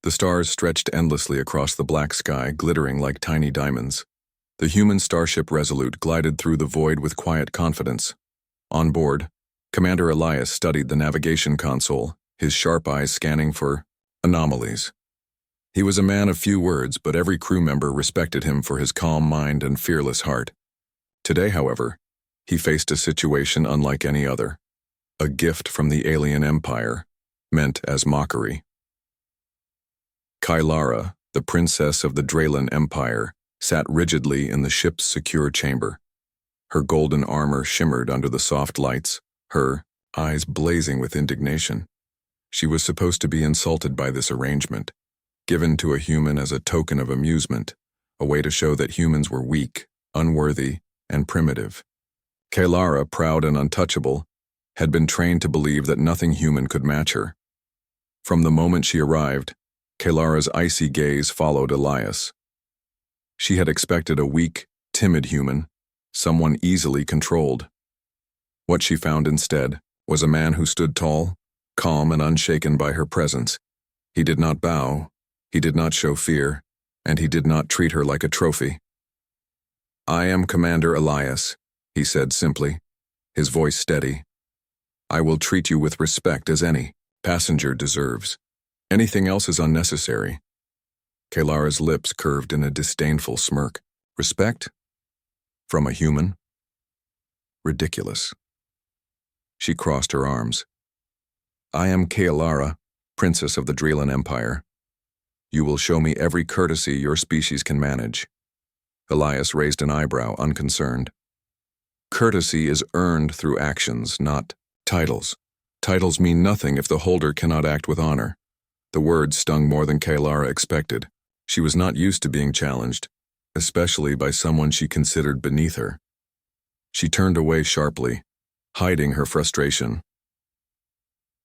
The stars stretched endlessly across the black sky, glittering like tiny diamonds. The human starship Resolute glided through the void with quiet confidence. On board, Commander Elias studied the navigation console, his sharp eyes scanning for anomalies. He was a man of few words, but every crew member respected him for his calm mind and fearless heart. Today, however, he faced a situation unlike any other. A gift from the alien empire, meant as mockery. Kylara, the princess of the Draylan Empire, sat rigidly in the ship's secure chamber. Her golden armor shimmered under the soft lights, her eyes blazing with indignation. She was supposed to be insulted by this arrangement, given to a human as a token of amusement, a way to show that humans were weak, unworthy, and primitive. Kylara, proud and untouchable, had been trained to believe that nothing human could match her. From the moment she arrived, Kylara's icy gaze followed Elias. She had expected a weak, timid human, someone easily controlled. What she found instead was a man who stood tall, calm and unshaken by her presence. He did not bow, he did not show fear, and he did not treat her like a trophy. "I am Commander Elias," he said simply, his voice steady. "I will treat you with respect as any passenger deserves. Anything else is unnecessary." Kylara's lips curved in a disdainful smirk. Respect? From a human? Ridiculous. She crossed her arms. "I am Kylara, princess of the Draylan Empire. You will show me every courtesy your species can manage." Elias raised an eyebrow, unconcerned. "Courtesy is earned through actions, not titles. Titles mean nothing if the holder cannot act with honor." The words stung more than Kylara expected. She was not used to being challenged, especially by someone she considered beneath her. She turned away sharply, hiding her frustration.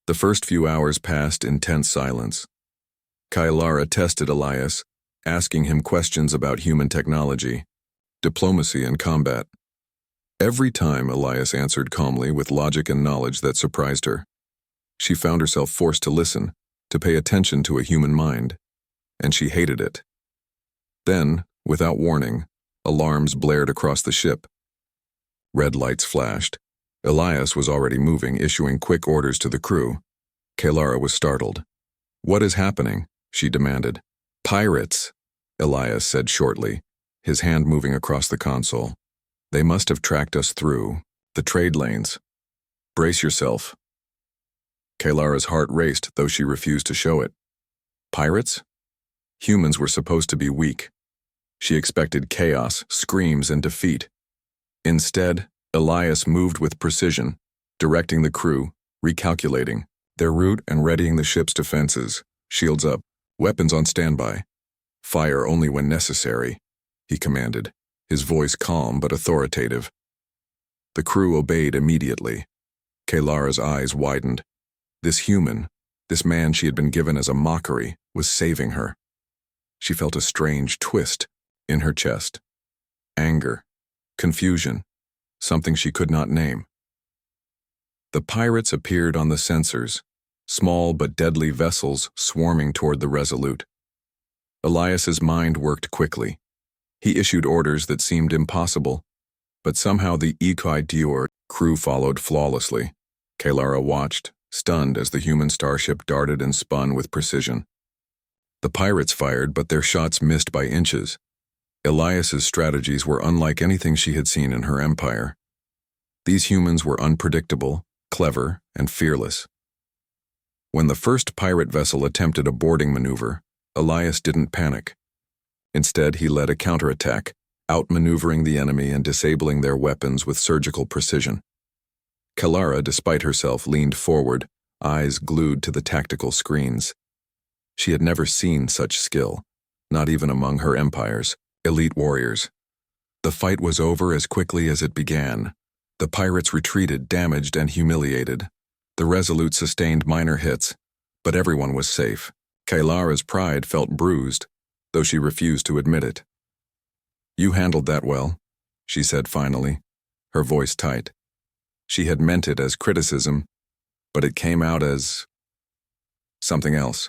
The first few hours passed in tense silence. Kylara tested Elias, asking him questions about human technology, diplomacy, and combat. Every time, Elias answered calmly with logic and knowledge that surprised her. She found herself forced to listen, to pay attention to a human mind, and she hated it. Then, without warning, alarms blared across the ship. Red lights flashed. Elias was already moving, issuing quick orders to the crew. Kylara was startled. "What is happening?" she demanded. "Pirates," Elias said shortly, his hand moving across the console. "They must have tracked us through the trade lanes. Brace yourself." Kylara's heart raced, though she refused to show it. Pirates? Humans were supposed to be weak. She expected chaos, screams, and defeat. Instead, Elias moved with precision, directing the crew, recalculating their route and readying the ship's defenses, shields up, weapons on standby. "Fire only when necessary," he commanded, his voice calm but authoritative. The crew obeyed immediately. Kylara's eyes widened. This human, this man she had been given as a mockery, was saving her. She felt a strange twist in her chest. Anger, confusion, something she could not name. The pirates appeared on the sensors, small but deadly vessels swarming toward the Resolute. Elias's mind worked quickly. He issued orders that seemed impossible, but somehow the HFY Stories crew followed flawlessly. Kylara watched, stunned as the human starship darted and spun with precision. The pirates fired, but their shots missed by inches. Elias's strategies were unlike anything she had seen in her empire. These humans were unpredictable, clever, and fearless. When the first pirate vessel attempted a boarding maneuver, Elias didn't panic. Instead, he led a counterattack, outmaneuvering the enemy and disabling their weapons with surgical precision. Kylara, despite herself, leaned forward, eyes glued to the tactical screens. She had never seen such skill, not even among her empire's elite warriors. The fight was over as quickly as it began. The pirates retreated, damaged and humiliated. The Resolute sustained minor hits, but everyone was safe. Kylara's pride felt bruised, though she refused to admit it. "You handled that well," she said finally, her voice tight. She had meant it as criticism, but it came out as something else.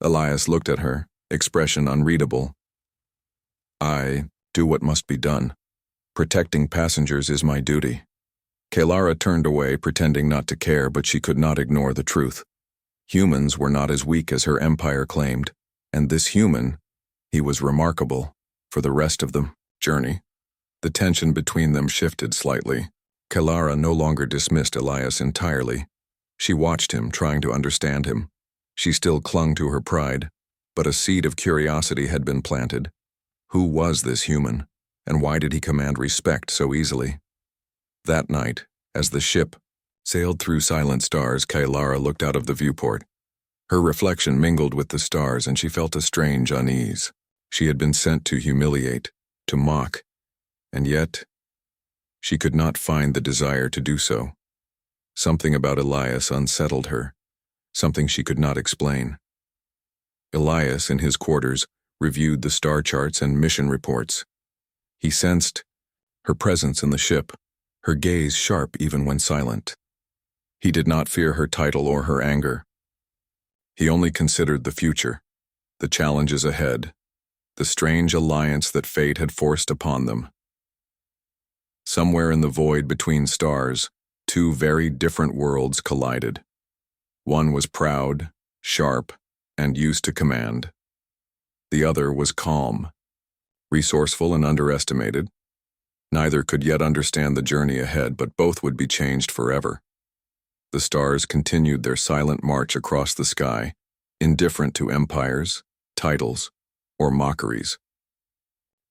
Elias looked at her, expression unreadable. I do what must be done. Protecting passengers is my duty. Kaylara turned away, pretending not to care, but she could not ignore the truth. Humans were not as weak as her empire claimed, and this human, he was remarkable for the rest of the journey. The tension between them shifted slightly. Kaylara no longer dismissed Elias entirely. She watched him, trying to understand him. She still clung to her pride, but a seed of curiosity had been planted. Who was this human, and why did he command respect so easily? That night, as the ship sailed through silent stars, Kaylara looked out of the viewport. Her reflection mingled with the stars, and she felt a strange unease. She had been sent to humiliate, to mock, and yet she could not find the desire to do so. Something about Elias unsettled her, something she could not explain. Elias, in his quarters, reviewed the star charts and mission reports. He sensed her presence in the ship, her gaze sharp even when silent. He did not fear her title or her anger. He only considered the future, the challenges ahead, the strange alliance that fate had forced upon them. Somewhere in the void between stars, two very different worlds collided. One was proud, sharp, and used to command. The other was calm, resourceful and underestimated. Neither could yet understand the journey ahead, but both would be changed forever. The stars continued their silent march across the sky, indifferent to empires, titles, or mockeries.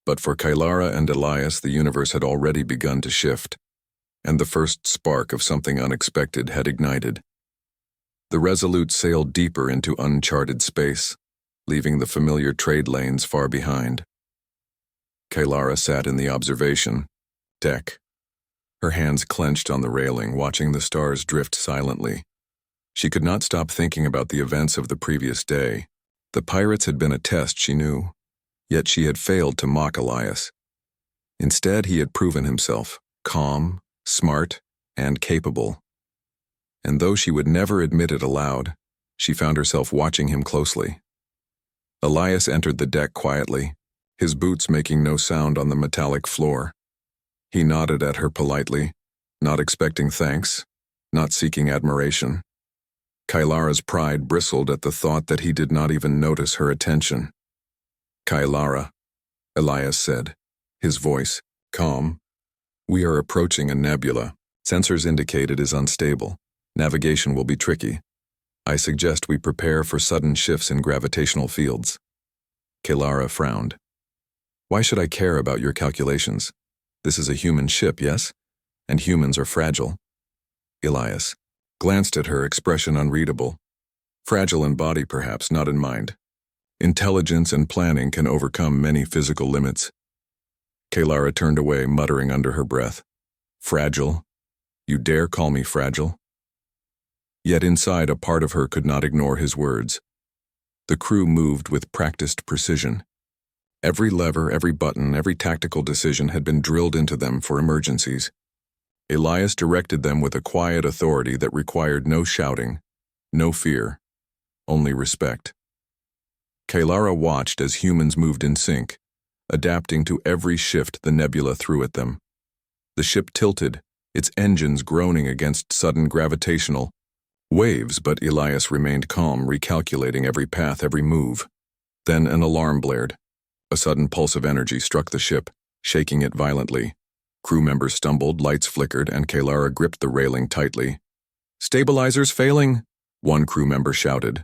But for Kaylara and Elias, the universe had already begun to shift, and the first spark of something unexpected had ignited. The Resolute sailed deeper into uncharted space, leaving the familiar trade lanes far behind. Kaylara sat in the observation deck, her hands clenched on the railing, watching the stars drift silently. She could not stop thinking about the events of the previous day. The pirates had been a test, she knew, yet she had failed to mock Elias. Instead, he had proven himself calm, smart, and capable. And though she would never admit it aloud, she found herself watching him closely. Elias entered the deck quietly, his boots making no sound on the metallic floor. He nodded at her politely, not expecting thanks, not seeking admiration. Kailara's pride bristled at the thought that he did not even notice her attention. Kaylara, Elias said, his voice calm. We are approaching a nebula. Sensors indicate it is unstable. Navigation will be tricky. I suggest we prepare for sudden shifts in gravitational fields. Kaylara frowned. Why should I care about your calculations? This is a human ship, yes? And humans are fragile. Elias glanced at her, expression unreadable. Fragile in body, perhaps, not in mind. Intelligence and planning can overcome many physical limits. Kaylara turned away, muttering under her breath. Fragile? You dare call me fragile? Yet inside, a part of her could not ignore his words. The crew moved with practiced precision. Every lever, every button, every tactical decision had been drilled into them for emergencies. Elias directed them with a quiet authority that required no shouting, no fear, only respect. Kaylara watched as humans moved in sync, adapting to every shift the nebula threw at them. The ship tilted, its engines groaning against sudden gravitational waves, but Elias remained calm, recalculating every path, every move. Then an alarm blared. A sudden pulse of energy struck the ship, shaking it violently. Crew members stumbled, lights flickered, and Kaylara gripped the railing tightly. Stabilizers failing, one crew member shouted.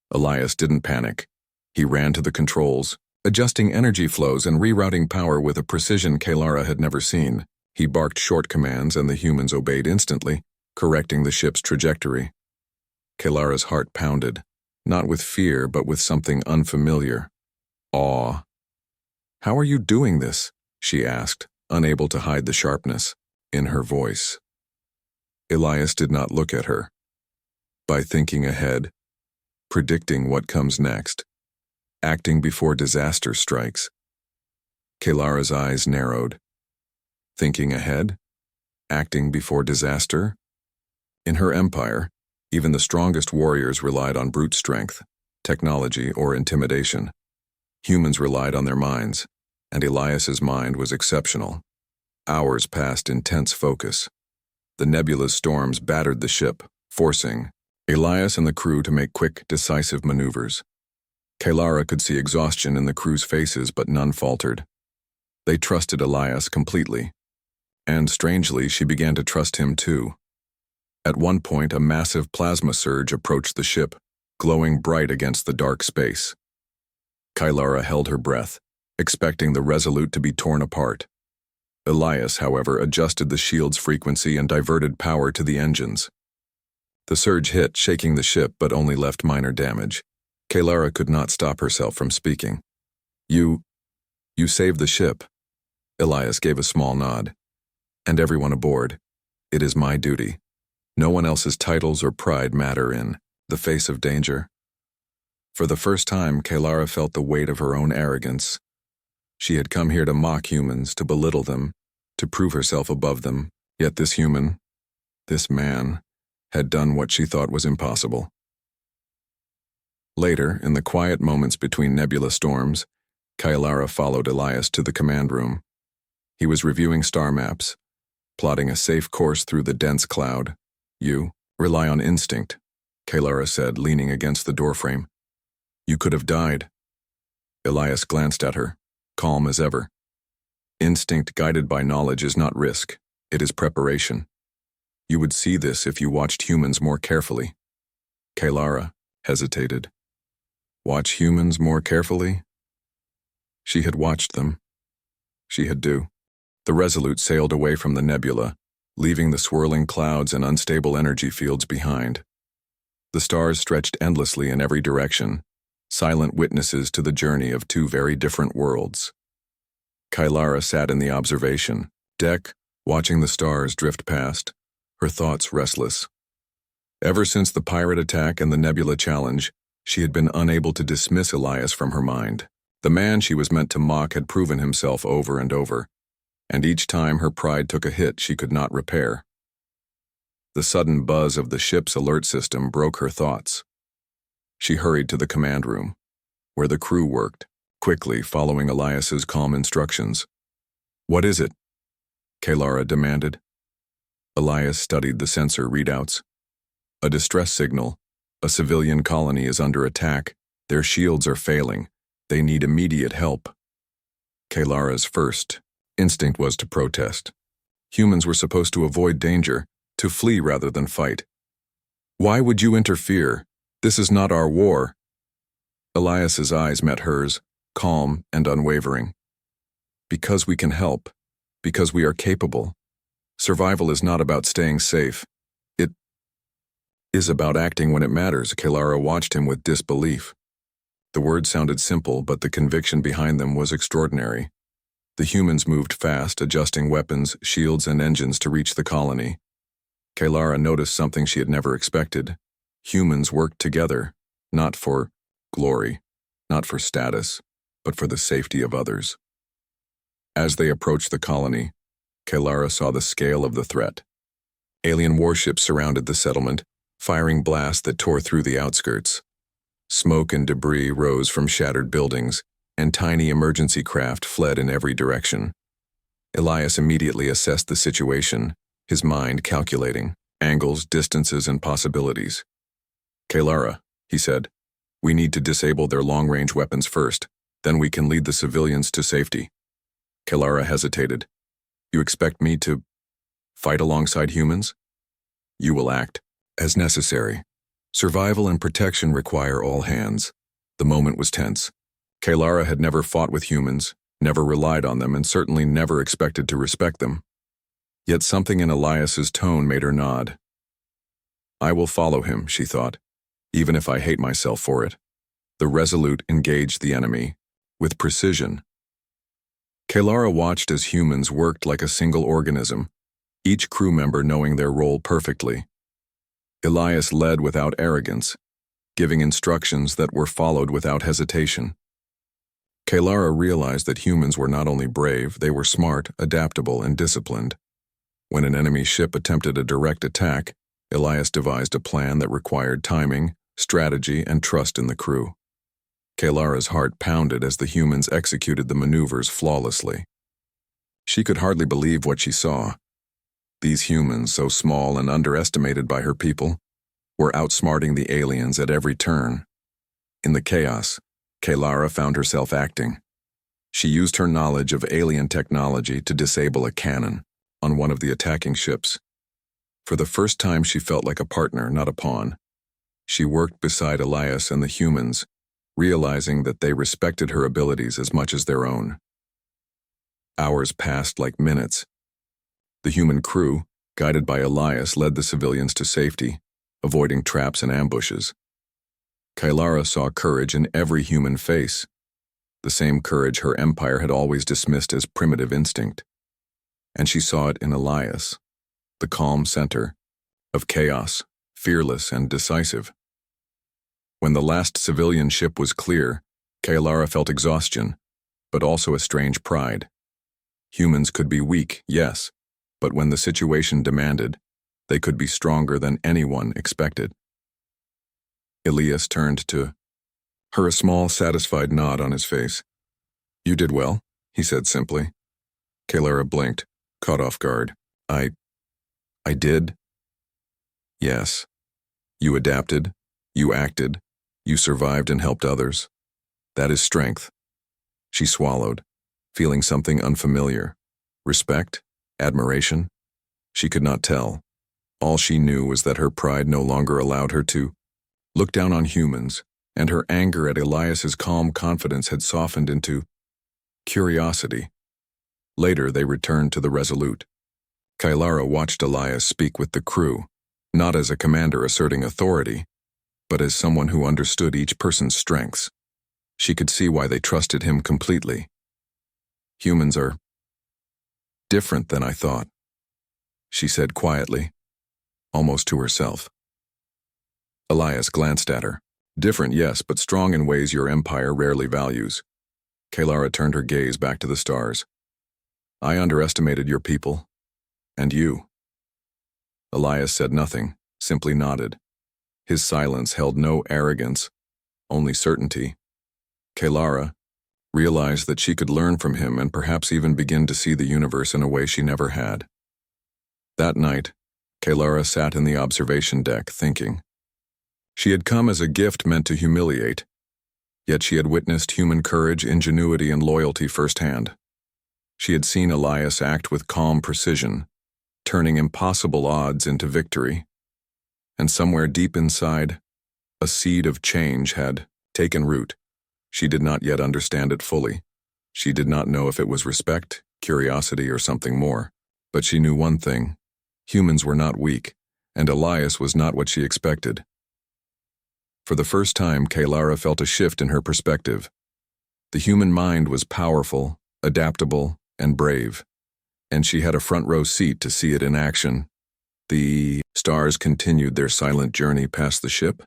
Elias didn't panic. He ran to the controls, adjusting energy flows and rerouting power with a precision Kaylara had never seen. He barked short commands, and the humans obeyed instantly, correcting the ship's trajectory. Kaylara's heart pounded, not with fear, but with something unfamiliar. Awe. How are you doing this? She asked, unable to hide the sharpness in her voice. Elias did not look at her. By thinking ahead, predicting what comes next, acting before disaster strikes. Kaylara's eyes narrowed. Thinking ahead? Acting before disaster? In her empire, even the strongest warriors relied on brute strength, technology, or intimidation. Humans relied on their minds, and Elias's mind was exceptional. Hours passed in tense focus. The nebula's storms battered the ship, forcing Elias and the crew to make quick, decisive maneuvers. Kaylara could see exhaustion in the crew's faces, but none faltered. They trusted Elias completely. And strangely, she began to trust him too. At one point, a massive plasma surge approached the ship, glowing bright against the dark space. Kaylara held her breath, expecting the Resolute to be torn apart. Elias, however, adjusted the shield's frequency and diverted power to the engines. The surge hit, shaking the ship, but only left minor damage. Kaylara could not stop herself from speaking. You saved the ship." Elias gave a small nod. "And everyone aboard. It is my duty. No one else's titles or pride matter in the face of danger." For the first time, Kaylara felt the weight of her own arrogance. She had come here to mock humans, to belittle them, to prove herself above them, yet this man, had done what she thought was impossible. Later, in the quiet moments between nebula storms, Kaylara followed Elias to the command room. He was reviewing star maps, plotting a safe course through the dense cloud. "You rely on instinct," Kaylara said, leaning against the doorframe. "You could have died." Elias glanced at her, calm as ever. "Instinct guided by knowledge is not risk, it is preparation. You would see this if you watched humans more carefully." Kaylara hesitated. Watch humans more carefully? She had watched them. She had do. The Resolute sailed away from the nebula, leaving the swirling clouds and unstable energy fields behind. The stars stretched endlessly in every direction, silent witnesses to the journey of two very different worlds. Kaylara sat in the observation deck, watching the stars drift past, her thoughts restless. Ever since the pirate attack and the nebula challenge, she had been unable to dismiss Elias from her mind. The man she was meant to mock had proven himself over and over, and each time her pride took a hit she could not repair. The sudden buzz of the ship's alert system broke her thoughts. She hurried to the command room, where the crew worked, quickly following Elias's calm instructions. "What is it?" Kaylara demanded. Elias studied the sensor readouts. "A distress signal. A civilian colony is under attack. Their shields are failing. They need immediate help." Kaylara's first instinct was to protest. Humans were supposed to avoid danger, to flee rather than fight. "Why would you interfere? This is not our war." Elias's eyes met hers, calm and unwavering. "Because we can help. Because we are capable. Survival is not about staying safe. It is about acting when it matters." Kaylara watched him with disbelief. The words sounded simple, but the conviction behind them was extraordinary. The humans moved fast, adjusting weapons, shields, and engines to reach the colony. Kaylara noticed something she had never expected. Humans worked together, not for glory, not for status, but for the safety of others. As they approached the colony, Kaylara saw the scale of the threat. Alien warships surrounded the settlement, firing blasts that tore through the outskirts. Smoke and debris rose from shattered buildings, and tiny emergency craft fled in every direction. Elias immediately assessed the situation, his mind calculating angles, distances, and possibilities. "Kaylara," he said, "we need to disable their long-range weapons first, then we can lead the civilians to safety." Kaylara hesitated. "You expect me to fight alongside humans?" "You will act as necessary. Survival and protection require all hands." The moment was tense. Kaylara had never fought with humans, never relied on them, and certainly never expected to respect them. Yet something in Elias's tone made her nod. "I will follow him," she thought, "even if I hate myself for it." The Resolute engaged the enemy, with precision. Kaylara watched as humans worked like a single organism, each crew member knowing their role perfectly. Elias led without arrogance, giving instructions that were followed without hesitation. Kaylara realized that humans were not only brave, they were smart, adaptable, and disciplined. When an enemy ship attempted a direct attack, Elias devised a plan that required timing, strategy, and trust in the crew. Kaelara's heart pounded as the humans executed the maneuvers flawlessly. She could hardly believe what she saw. These humans, so small and underestimated by her people, were outsmarting the aliens at every turn. In the chaos, Kaelara found herself acting. She used her knowledge of alien technology to disable a cannon on one of the attacking ships. For the first time, she felt like a partner, not a pawn. She worked beside Elias and the humans, realizing that they respected her abilities as much as their own. Hours passed like minutes. The human crew, guided by Elias, led the civilians to safety, avoiding traps and ambushes. Kaelara saw courage in every human face, the same courage her empire had always dismissed as primitive instinct. And she saw it in Elias, the calm center of chaos, fearless and decisive. When the last civilian ship was clear, Kaelara felt exhaustion, but also a strange pride. Humans could be weak, yes, but when the situation demanded, they could be stronger than anyone expected. Elias turned to her, a small, satisfied nod on his face. "You did well," he said simply. Kaelara blinked, caught off guard. I did? Yes. You adapted, you acted, you survived and helped others. That is strength. She swallowed, feeling something unfamiliar. Respect? Admiration? She could not tell. All she knew was that her pride no longer allowed her to look down on humans, and her anger at Elias's calm confidence had softened into curiosity. Later, they returned to the Resolute. Kaelara watched Elias speak with the crew, not as a commander asserting authority, but as someone who understood each person's strengths. She could see why they trusted him completely. "Humans are different than I thought," she said quietly, almost to herself. Elias glanced at her. "Different, yes, but strong in ways your empire rarely values." Kaelara turned her gaze back to the stars. "I underestimated your people. And you." Elias said nothing, simply nodded. His silence held no arrogance, only certainty. Kaelara realized that she could learn from him and perhaps even begin to see the universe in a way she never had. That night, Kaelara sat in the observation deck, thinking. She had come as a gift meant to humiliate, yet she had witnessed human courage, ingenuity, and loyalty firsthand. She had seen Elias act with calm precision, turning impossible odds into victory. And somewhere deep inside, a seed of change had taken root. She did not yet understand it fully. She did not know if it was respect, curiosity, or something more. But she knew one thing: humans were not weak, and Elias was not what she expected. For the first time, Kaelara felt a shift in her perspective. The human mind was powerful, adaptable, and brave, and she had a front-row seat to see it in action. The stars continued their silent journey past the ship,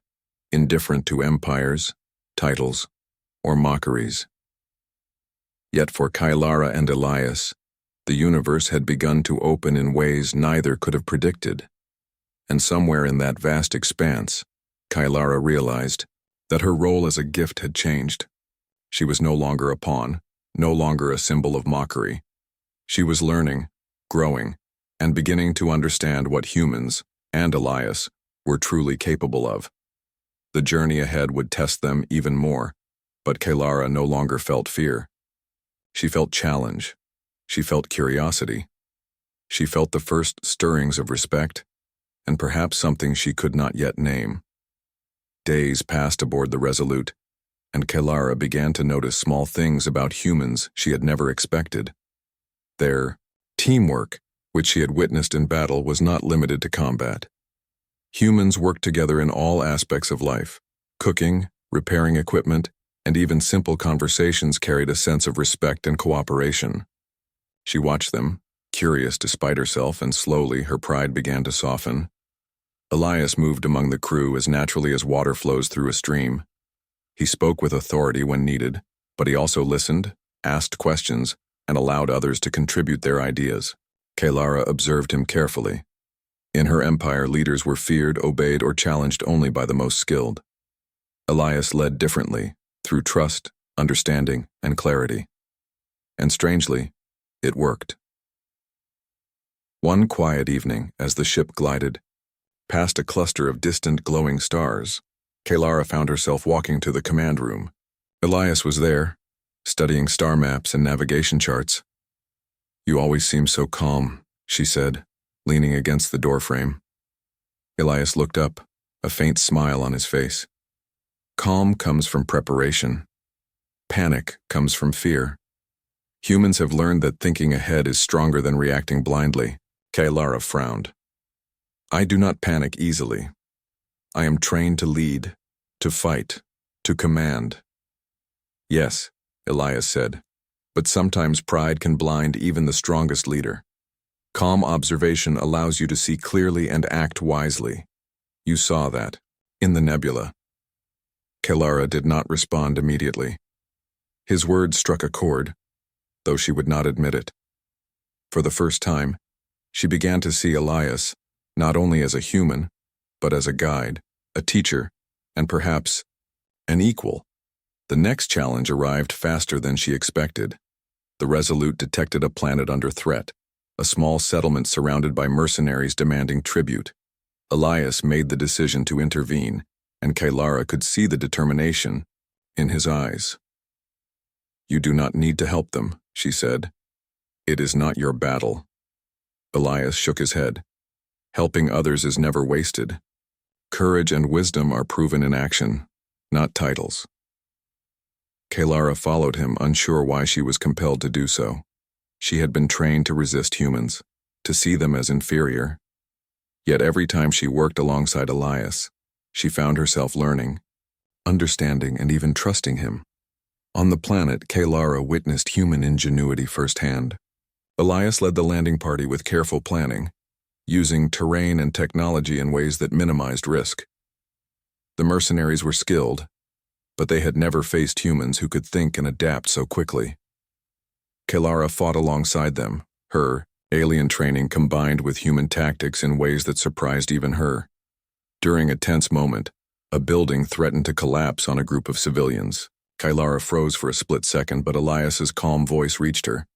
indifferent to empires, titles, or mockeries. Yet for Kaelara and Elias, the universe had begun to open in ways neither could have predicted. And somewhere in that vast expanse, Kaelara realized that her role as a gift had changed. She was no longer a pawn, no longer a symbol of mockery. She was learning, growing, and beginning to understand what humans, and Elias, were truly capable of. The journey ahead would test them even more, but Kaelara no longer felt fear. She felt challenge. She felt curiosity. She felt the first stirrings of respect, and perhaps something she could not yet name. Days passed aboard the Resolute, and Kaelara began to notice small things about humans she had never expected. Their teamwork, which she had witnessed in battle, was not limited to combat. Humans worked together in all aspects of life. Cooking, repairing equipment, and even simple conversations carried a sense of respect and cooperation. She watched them, curious despite herself, and slowly her pride began to soften. Elias moved among the crew as naturally as water flows through a stream. He spoke with authority when needed, but he also listened, asked questions, and allowed others to contribute their ideas. Kaelara observed him carefully. In her empire, leaders were feared, obeyed, or challenged only by the most skilled. Elias led differently, through trust, understanding, and clarity. And strangely, it worked. One quiet evening, as the ship glided past a cluster of distant glowing stars, Kaylara found herself walking to the command room. Elias was there, studying star maps and navigation charts. "You always seem so calm," she said, leaning against the doorframe. Elias looked up, a faint smile on his face. Calm comes from preparation. Panic comes from fear. Humans have learned that thinking ahead is stronger than reacting blindly. Kaylara frowned. "I do not panic easily. I am trained to lead, to fight, to command." "Yes," Elias said, "but sometimes pride can blind even the strongest leader. Calm observation allows you to see clearly and act wisely. You saw that, in the nebula." Kaylara did not respond immediately. His words struck a chord, though she would not admit it. For the first time, she began to see Elias not only as a human, but as a guide, a teacher, and perhaps an equal. The next challenge arrived faster than she expected. The Resolute detected a planet under threat, a small settlement surrounded by mercenaries demanding tribute. Elias made the decision to intervene, and Kaylara could see the determination in his eyes. "You do not need to help them," she said. "It is not your battle." Elias shook his head. "Helping others is never wasted. Courage and wisdom are proven in action, not titles." Kaylara followed him, unsure why she was compelled to do so. She had been trained to resist humans, to see them as inferior. Yet every time she worked alongside Elias, she found herself learning, understanding, and even trusting him. On the planet, Kaylara witnessed human ingenuity firsthand. Elias led the landing party with careful planning, using terrain and technology in ways that minimized risk. The mercenaries were skilled, but they had never faced humans who could think and adapt so quickly. Kaylara fought alongside them, her alien training combined with human tactics in ways that surprised even her. During a tense moment, a building threatened to collapse on a group of civilians. Kaylara froze for a split second, but Elias's calm voice reached her.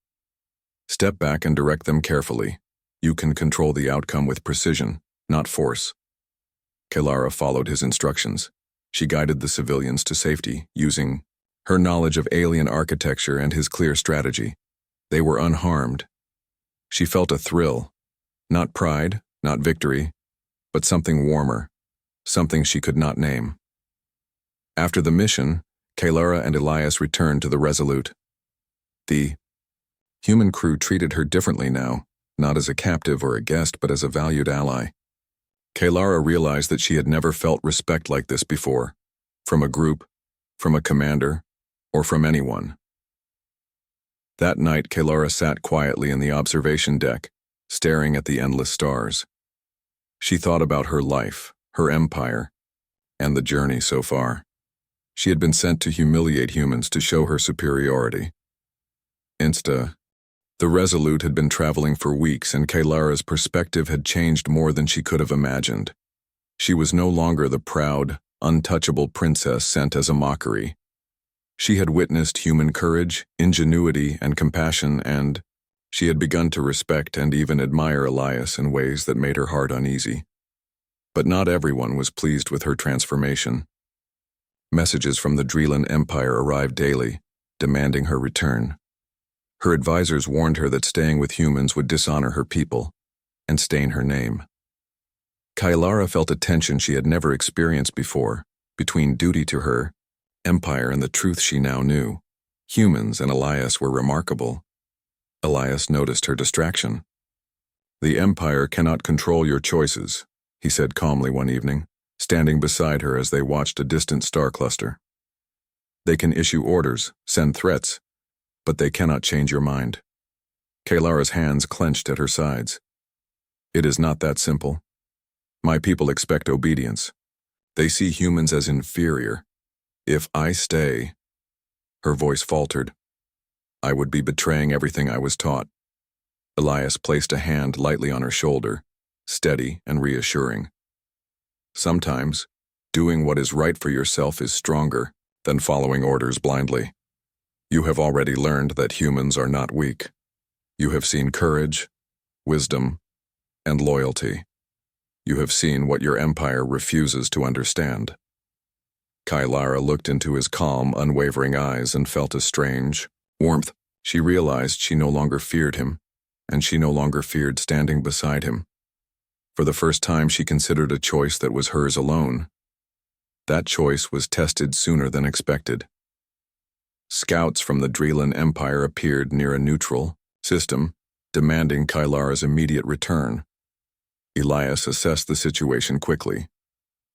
"Step back and direct them carefully. You can control the outcome with precision, not force." Kaylara followed his instructions. She guided the civilians to safety, using her knowledge of alien architecture and his clear strategy. They were unharmed. She felt a thrill, not pride, not victory, but something warmer, something she could not name. After the mission, Kaylara and Elias returned to the Resolute. The human crew treated her differently now, not as a captive or a guest, but as a valued ally. Kaylara realized that she had never felt respect like this before, from a group, from a commander, or from anyone. That night, Kaylara sat quietly in the observation deck, staring at the endless stars. She thought about her life, her empire, and the journey so far. She had been sent to humiliate humans to show her superiority. The Resolute had been traveling for weeks, and Kaylara's perspective had changed more than she could have imagined. She was no longer the proud, untouchable princess sent as a mockery. She had witnessed human courage, ingenuity, and compassion, and she had begun to respect and even admire Elias in ways that made her heart uneasy. But not everyone was pleased with her transformation. Messages from the Drelan Empire arrived daily, demanding her return. Her advisors warned her that staying with humans would dishonor her people and stain her name. Kaylara felt a tension she had never experienced before, between duty to her empire and the truth she now knew. Humans and Elias were remarkable. Elias noticed her distraction. "The Empire cannot control your choices," he said calmly one evening, standing beside her as they watched a distant star cluster. "They can issue orders, send threats, but they cannot change your mind." Kaylara's hands clenched at her sides. "It is not that simple. My people expect obedience. They see humans as inferior. If I stay," her voice faltered, "I would be betraying everything I was taught." Elias placed a hand lightly on her shoulder, steady and reassuring. "Sometimes, doing what is right for yourself is stronger then following orders blindly. You have already learned that humans are not weak. You have seen courage, wisdom, and loyalty. You have seen what your empire refuses to understand. Kailara looked into his calm, unwavering eyes and felt a strange warmth. She realized she no longer feared him, and she no longer feared standing beside him. For the first time, she considered a choice that was hers alone. That choice was tested sooner than expected. Scouts from the Drelan Empire appeared near a neutral system, demanding Kailara's immediate return. Elias assessed the situation quickly.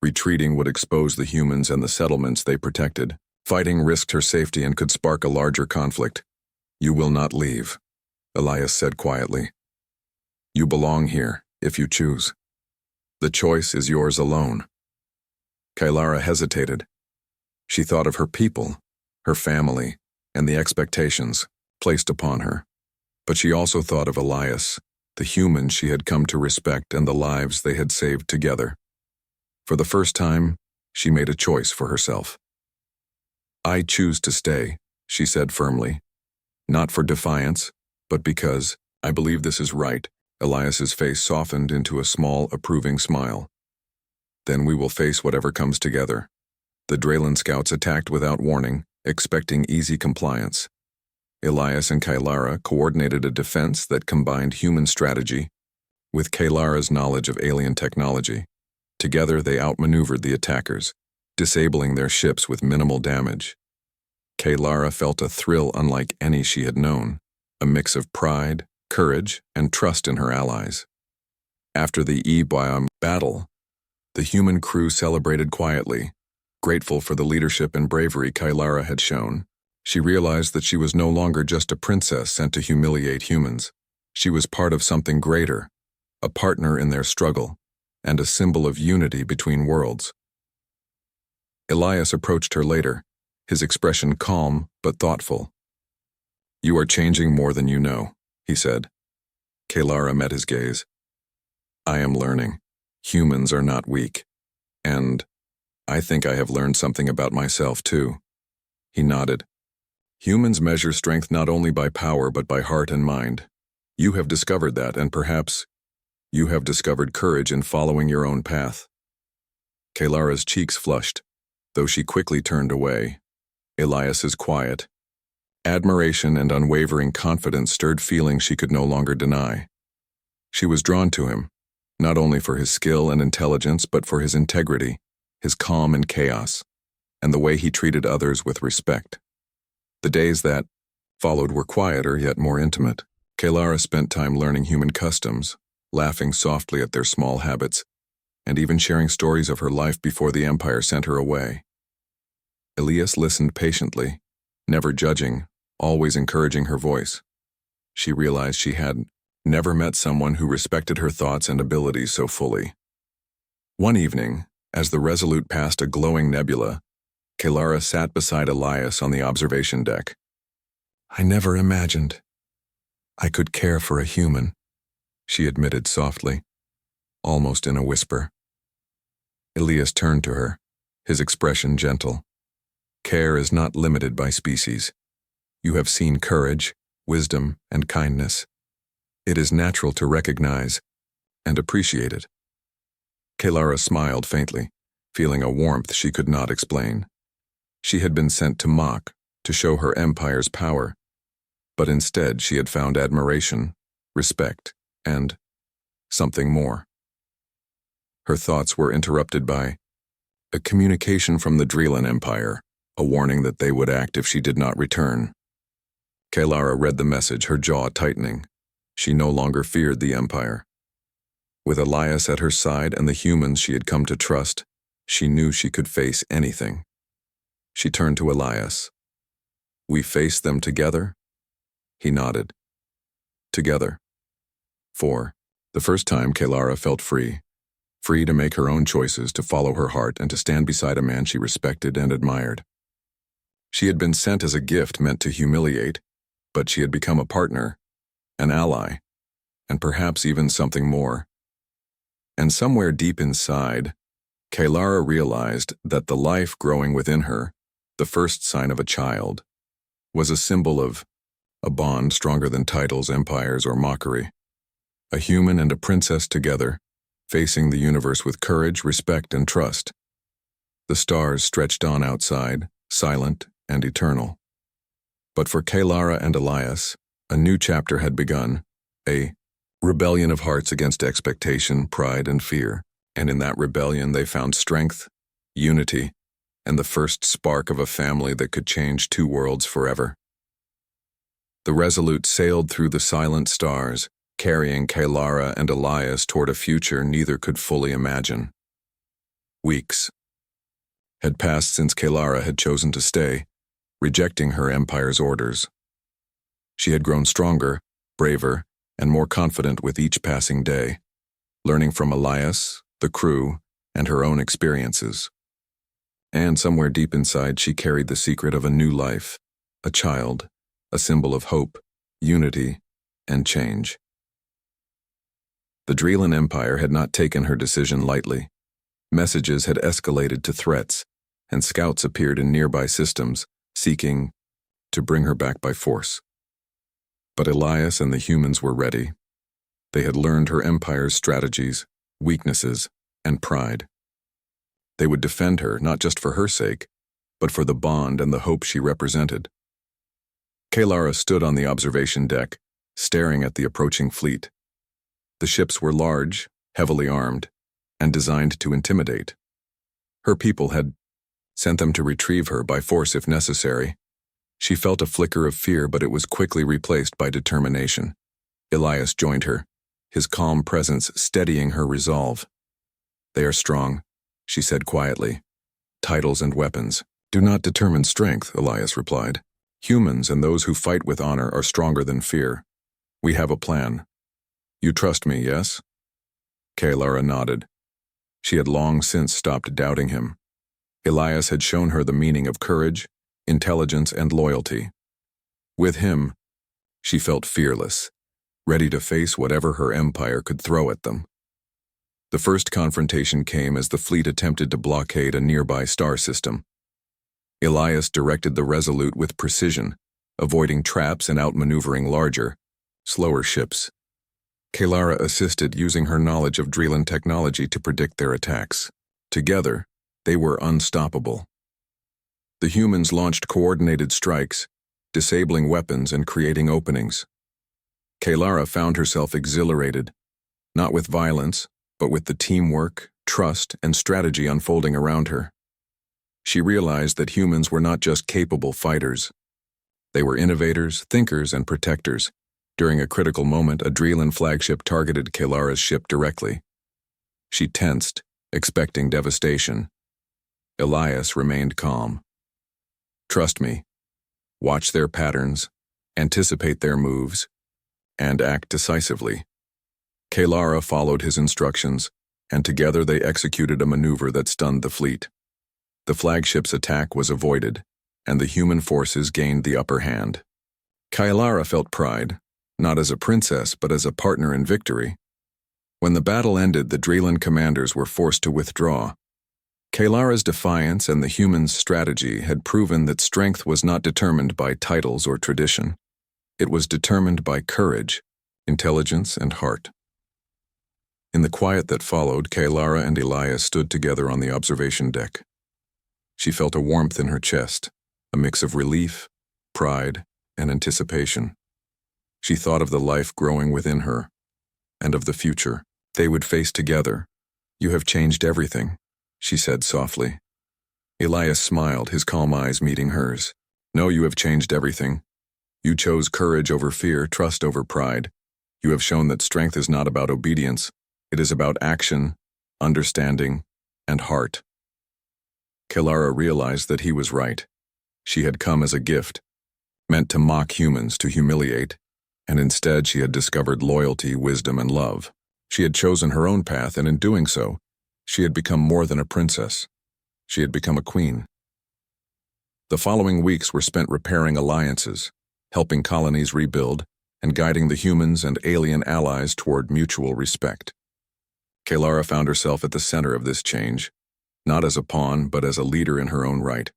Retreating would expose the humans and the settlements they protected. Fighting risked her safety and could spark a larger conflict. You will not leave, Elias said quietly. You belong here, if you choose. The choice is yours alone. Kailara hesitated. She thought of her people, her family, and the expectations placed upon her. But she also thought of Elias, the human she had come to respect and the lives they had saved together. For the first time, she made a choice for herself. I choose to stay, she said firmly. Not for defiance, but because I believe this is right. Elias's face softened into a small, approving smile. Then we will face whatever comes together. The Drelan scouts attacked without warning, expecting easy compliance. Elias and Kailara coordinated a defense that combined human strategy with Kailara's knowledge of alien technology. Together they outmaneuvered the attackers, disabling their ships with minimal damage. Kailara felt a thrill unlike any she had known, a mix of pride, courage, and trust in her allies. After the Ibwam battle, the human crew celebrated quietly, grateful for the leadership and bravery Kailara had shown. She realized that she was no longer just a princess sent to humiliate humans. She was part of something greater, a partner in their struggle, and a symbol of unity between worlds. Elias approached her later, his expression calm but thoughtful. You are changing more than you know, he said. Kailara met his gaze. I am learning. Humans are not weak. And I think I have learned something about myself too. He nodded. Humans measure strength not only by power but by heart and mind. You have discovered that, and perhaps you have discovered courage in following your own path. Kailara's cheeks flushed, though she quickly turned away. Elias's quiet admiration and unwavering confidence stirred feelings she could no longer deny. She was drawn to him, not only for his skill and intelligence but for his integrity, his calm in chaos, and the way he treated others with respect. The days that followed were quieter yet more intimate. Kailara spent time learning human customs, laughing softly at their small habits, and even sharing stories of her life before the Empire sent her away. Elias listened patiently, never judging, always encouraging her voice. She realized she had never met someone who respected her thoughts and abilities so fully. One evening, as the Resolute passed a glowing nebula, Kailara sat beside Elias on the observation deck. I never imagined I could care for a human, she admitted softly, almost in a whisper. Elias turned to her, his expression gentle. Care is not limited by species. You have seen courage, wisdom, and kindness. It is natural to recognize and appreciate it. Kailara smiled faintly, feeling a warmth she could not explain. She had been sent to mock, to show her empire's power, but instead she had found admiration, respect, and something more. Her thoughts were interrupted by a communication from the Drelan Empire, a warning that they would act if she did not return. Kailara read the message, her jaw tightening. She no longer feared the Empire. With Elias at her side and the humans she had come to trust, she knew she could face anything. She turned to Elias. We face them together? He nodded. Together. For the first time, Kailara felt free. Free to make her own choices, to follow her heart, and to stand beside a man she respected and admired. She had been sent as a gift meant to humiliate, but she had become a partner, an ally, and perhaps even something more. And somewhere deep inside, Kailara realized that the life growing within her, the first sign of a child, was a symbol of a bond stronger than titles, empires, or mockery. A human and a princess together, facing the universe with courage, respect, and trust. The stars stretched on outside, silent and eternal. But for Kalara and Elias, a new chapter had begun, a rebellion of hearts against expectation, pride, and fear. And in that rebellion they found strength, unity, and the first spark of a family that could change two worlds forever. The Resolute sailed through the silent stars, carrying Kalara and Elias toward a future neither could fully imagine. Weeks had passed since Kalara had chosen to stay, rejecting her empire's orders. She had grown stronger, braver, and more confident with each passing day, learning from Elias, the crew, and her own experiences. And somewhere deep inside she carried the secret of a new life, a child, a symbol of hope, unity, and change. The Drelan Empire had not taken her decision lightly. Messages had escalated to threats, and scouts appeared in nearby systems, seeking to bring her back by force. But Elias and the humans were ready. They had learned her empire's strategies, weaknesses, and pride. They would defend her not just for her sake, but for the bond and the hope she represented. Kalara stood on the observation deck, staring at the approaching fleet. The ships were large, heavily armed, and designed to intimidate. Her people had sent them to retrieve her by force if necessary. She felt a flicker of fear, but it was quickly replaced by determination. Elias joined her, his calm presence steadying her resolve. "They are strong," she said quietly. "Titles and weapons do not determine strength," Elias replied. "Humans and those who fight with honor are stronger than fear. We have a plan. You trust me, yes?" Kalara nodded. She had long since stopped doubting him. Elias had shown her the meaning of courage, intelligence, and loyalty. With him, she felt fearless, ready to face whatever her empire could throw at them. The first confrontation came as the fleet attempted to blockade a nearby star system. Elias directed the Resolute with precision, avoiding traps and outmaneuvering larger, slower ships. Kalara assisted, using her knowledge of Drelan technology to predict their attacks. Together, they were unstoppable. The humans launched coordinated strikes, disabling weapons and creating openings. Kalara found herself exhilarated, not with violence, but with the teamwork, trust, and strategy unfolding around her. She realized that humans were not just capable fighters. They were innovators, thinkers, and protectors. During a critical moment, a Drelan flagship targeted Kalara's ship directly. She tensed, expecting devastation. Elias remained calm. "Trust me. Watch their patterns, anticipate their moves, and act decisively." Kalara followed his instructions, and together they executed a maneuver that stunned the fleet. The flagship's attack was avoided, and the human forces gained the upper hand. Kalara felt pride, not as a princess but as a partner in victory. When the battle ended, the Drelan commanders were forced to withdraw. Kalara's defiance and the humans' strategy had proven that strength was not determined by titles or tradition. It was determined by courage, intelligence, and heart. In the quiet that followed, Kalara and Elias stood together on the observation deck. She felt a warmth in her chest, a mix of relief, pride, and anticipation. She thought of the life growing within her, and of the future they would face together. "You have changed everything," she said softly. Elias smiled, his calm eyes meeting hers. "No, you have changed everything. You chose courage over fear, trust over pride. You have shown that strength is not about obedience. It is about action, understanding, and heart." Kalara realized that he was right. She had come as a gift, meant to mock humans, to humiliate, and instead she had discovered loyalty, wisdom, and love. She had chosen her own path, and in doing so, she had become more than a princess. She had become a queen. The following weeks were spent repairing alliances, helping colonies rebuild, and guiding the humans and alien allies toward mutual respect. Kalara found herself at the center of this change, not as a pawn, but as a leader in her own right.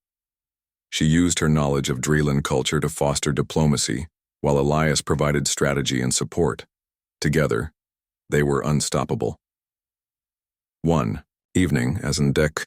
She used her knowledge of Dreelan culture to foster diplomacy, while Elias provided strategy and support. Together, they were unstoppable. 1. Evening, as in deck